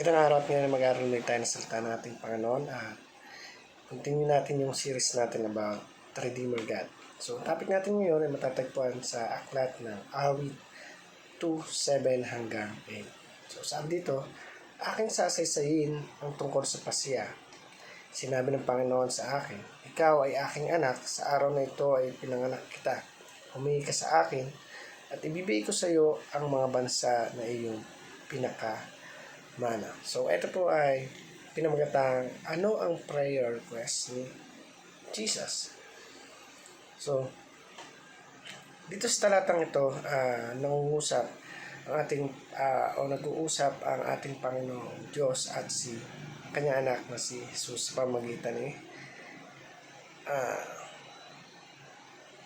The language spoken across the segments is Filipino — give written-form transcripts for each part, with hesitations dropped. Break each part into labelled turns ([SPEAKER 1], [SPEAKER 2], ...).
[SPEAKER 1] Magandang araw at ngayon mag-aaral ulit tayo ng salita ng ating Panginoon at continue natin yung series natin about the Redeemer God. So, topic natin ngayon ay matatagpuan sa aklat ng Awit 2:7 hanggang 8. So, sabi dito, aking sasaysayin ang tungkol sa pasya. Sinabi ng Panginoon sa akin, ikaw ay aking anak, sa araw na ito ay pinanganak kita. Humingi ka sa akin at ibibigay ko sa iyo ang mga bansa na iyong mana. So, ito po ay pinamagatang ano ang prayer request ni Jesus. So, dito sa talatang ito, nangungusap ang ating nag-uusap ang ating Panginoong Diyos at si kanyang anak na si Jesus sa pamagitan ni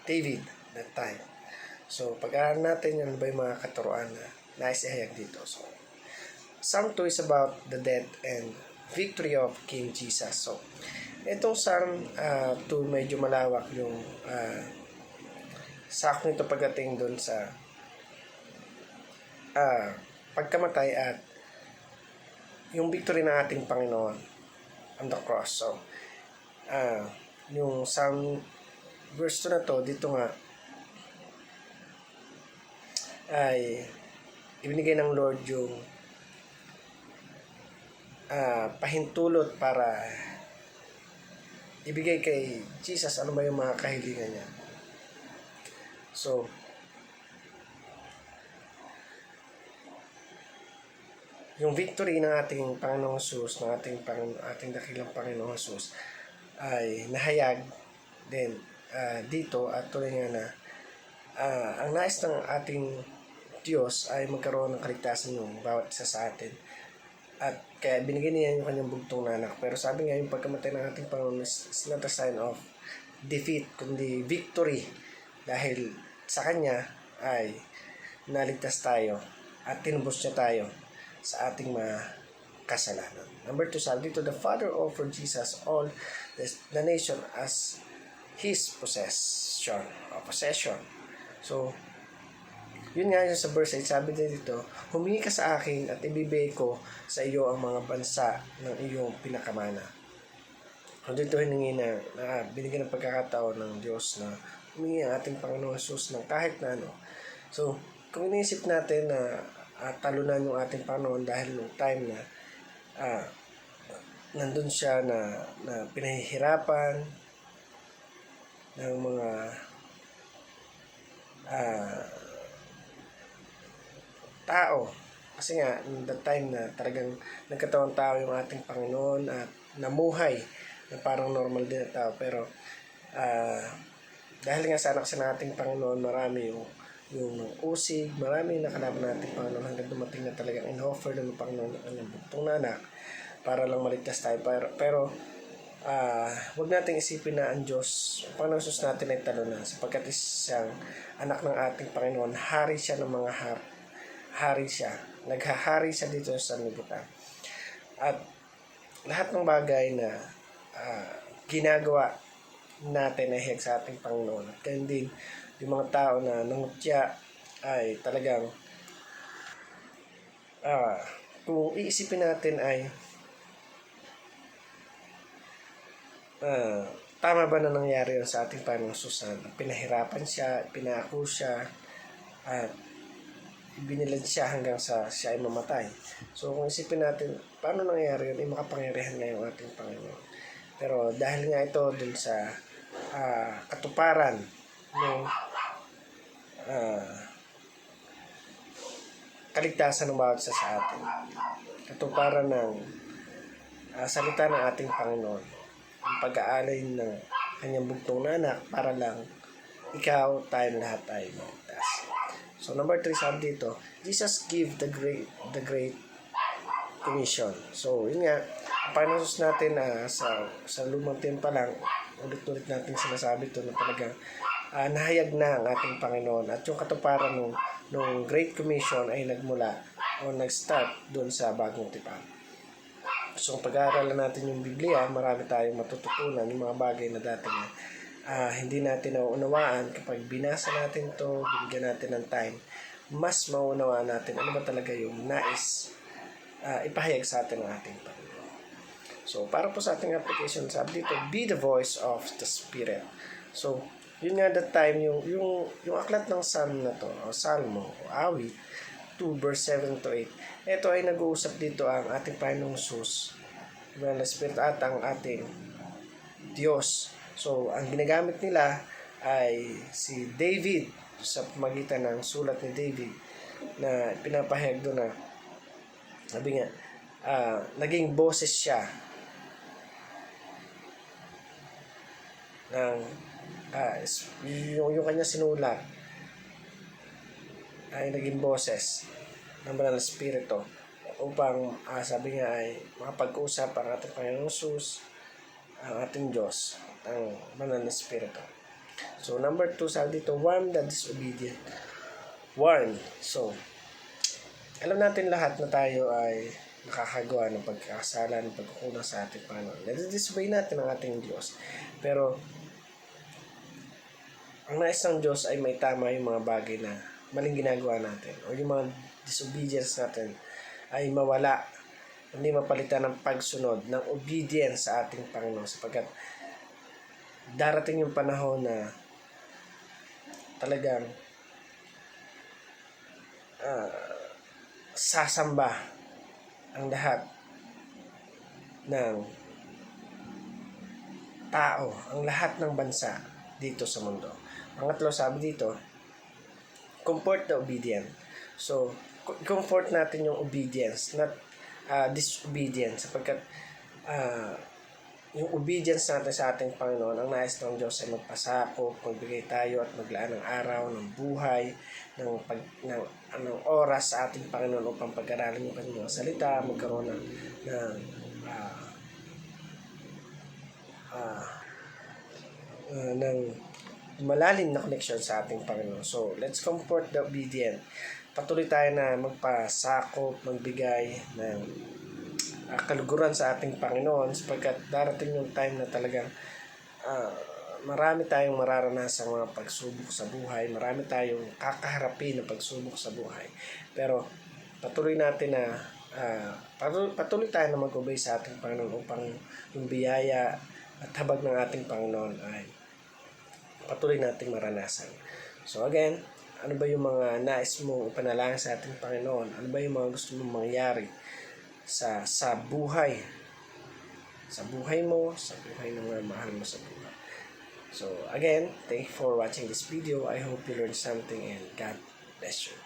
[SPEAKER 1] David that time. So, pag-aaral natin yan ba yung mga katuruan na naisihayag dito. So, Psalm 2 is about the death and victory of King Jesus. So, itong Psalm 2 medyo malawak yung sakto nito pagdating doon sa pagkamatay at yung victory ng ating Panginoon on the cross. So, yung Psalm verse 2 na to, dito nga ay ibinigay ng Lord yung pahintulot para ibigay kay Jesus ano ba yung mga kahilingan niya. So, yung victory ng ating Panginoong Jesus, ng ating dakilang Panginoong Jesus ay nahayag din dito at tuloy nga na ang nais ng ating Diyos ay magkaroon ng kaligtasan ng bawat isa sa atin. At kaya binigyan niya yung kanyang bugtong na anak. Pero sabi nga yung pagkamatay ng ating Panginoon is not a sign of defeat, kundi victory. Dahil sa kanya ay naligtas tayo at tinubos niya tayo sa ating mga kasalanan. Number 2, sabi dito, the Father offered Jesus all the nation as His possession. So, yun nga yun sa verse 8, sabi din dito, humingi ka sa akin at ibibigay ko sa iyo ang mga bansa ng iyong pinakamana. So dito hiningi na binigyan ng pagkakataon ng Diyos na humingi ang ating Panginoon Jesus ng kahit na ano. So, kung iniisip natin na talunan yung ating Panginoon dahil nung time na nandun siya na pinahihirapan ng mga tao. Kasi nga, the time na talagang nagkatawang tao yung ating Panginoon at namuhay na parang normal din na tao. Pero, dahil nga sa anak sa ating Panginoon, marami yung usig, marami yung nakalaban natin Panginoon hanggang dumating na talagang in-offer ng Panginoon ng kanyang bugtong na anak para lang maligtas tayo. Pero huwag nating isipin na ang Diyos, ang Panginoon Jesus natin ay talunan sapagkat isang anak ng ating Panginoon, hari siya ng mga hari siya. Naghahari siya dito sa sanlibutan. At lahat ng bagay na ginagawa natin ay hiyag sa ating Panginoon. At kaya din, yung mga tao na nangutya ay talagang kung iisipin natin ay tama ba na nangyari yun sa ating Panginoon Susan? Pinahirapan siya, pinako siya, at binilad siya hanggang sa siya ay mamatay. So, kung isipin natin, paano nangyari yun? Ay makapangyarihan nga yung ating Panginoon. Pero dahil nga ito dun sa katuparan ng kaligtasan ng bawat isa sa atin. Katuparan ng salita ng ating Panginoon. Ang pag-aalay ng kanyang bugtong na anak para lang ikaw, tayo lahat ay maligtas. So, number 3, sabi dito, Jesus give the great commission. So, yun nga, Panginoon natin sa lumang tiyan pa lang, ulit-ulit natin sinasabi ito na talagang nahayag na ang ating Panginoon. At yung katuparan nung Great Commission ay nagmula o nag-start doon sa Bagong Tipan. So, pag-aaralan natin yung Biblia, marami tayong matututunan yung mga bagay na dati na hindi natin nauunawaan. Kapag binasa natin to, binigyan natin ng time, mas maunawaan natin ano ba talaga yung nais ipahayag sa atin ng ating Panginoon. So, para po sa ating application, sabi dito, be the voice of the Spirit. So, yun nga that time, yung aklat ng Psalm na to, o Salmo, o Awit, 2 verse 7 to 8. Ito ay nag-uusap dito ang ating Panginoong Jesus, ng Spirit at ang ating Diyos. So, ang ginagamit nila ay si David sa pamagitan ng sulat ni David na pinapahayag doon na sabi nga, naging boses siya ng yung kanya sinulat ay naging boses ng Banal na Espiritu upang sabi nga ay makapag-usap ang ating Panginoong Jesus, ang ating Diyos, ang Banal na Espiritu. So, number 2, sabi dito, warn the disobedient. Warn. So, alam natin lahat na tayo ay nakakagawa ng pagkakasala, ng pagkukulang sa ating Panginoon. Nadi-disobey natin ang ating Diyos. Pero, ang nais ng Diyos ay may tama yung mga bagay na maling ginagawa natin. O yung mga disobedience natin ay mawala. Hindi mapalitan ng pagsunod, ng obedience sa ating Panginoon. Sapagkat darating yung panahon na talagang sasamba ang lahat ng tao, ang lahat ng bansa dito sa mundo. Pangatlo, sabi dito, comfort the obedient. So, comfort natin yung obedience, not disobedience, sapagkat yung obedience natin sa ating Panginoon, ang nais ng Diyos ay magpasakop, magbigay tayo at maglaan ng araw, ng buhay, ng oras sa ating Panginoon upang pag-aralin yung kanyang salita, magkaroon ng malalim na connection sa ating Panginoon. So, let's comfort the obedient. Patuloy tayo na magpasakop, magbigay ng kaluguran sa ating Panginoon sapagkat darating yung time na talagang marami tayong mararanasang mga pagsubok sa buhay, marami tayong kakaharapin na pagsubok sa buhay. Pero patuloy natin na patuloy tayo na mag-obey sa ating Panginoon upang yung biyaya at habag ng ating Panginoon ay patuloy nating maranasan. So again, ano ba yung mga nais mong ipanalangin sa ating Panginoon? Ano ba yung mga gusto mong mangyari sa buhay mo, sa buhay ng mga mahal mo sa buhay. So again, thank you for watching this video. I hope you learned something and God bless you.